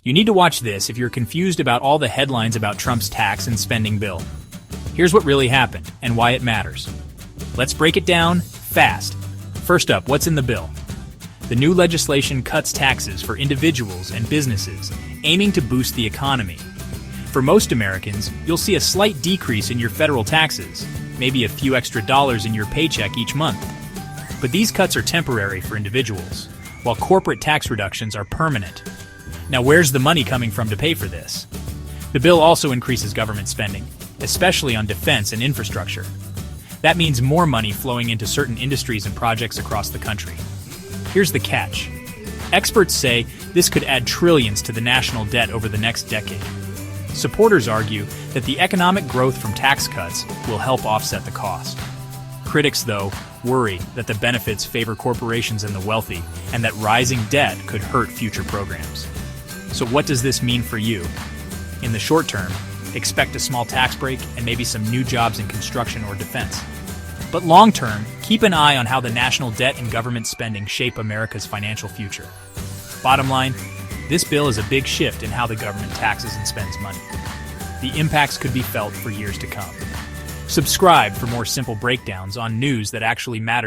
You need to watch this if you're confused about all the headlines about Trump's tax and spending bill. Here's what really happened and why it matters. Let's break it down fast. First up, what's in the bill? The new legislation cuts taxes for individuals and businesses, aiming to boost the economy. For most Americans, you'll see a slight decrease in your federal taxes, maybe a few extra dollars in your paycheck each month. But these cuts are temporary for individuals, while corporate tax reductions are permanent. Now, where's the money coming from to pay for this? The bill also increases government spending, especially on defense and infrastructure. That means more money flowing into certain industries and projects across the country. Here's the catch. Experts say this could add trillions to the national debt over the next decade. Supporters argue that the economic growth from tax cuts will help offset the cost. Critics, though, worry that the benefits favor corporations and the wealthy, and that rising debt could hurt future programs. So what does this mean for you? In the short term, expect a small tax break and maybe some new jobs in construction or defense. But long term, keep an eye on how the national debt and government spending shape America's financial future. Bottom line, this bill is a big shift in how the government taxes and spends money. The impacts could be felt for years to come. Subscribe for more simple breakdowns on news that actually matter.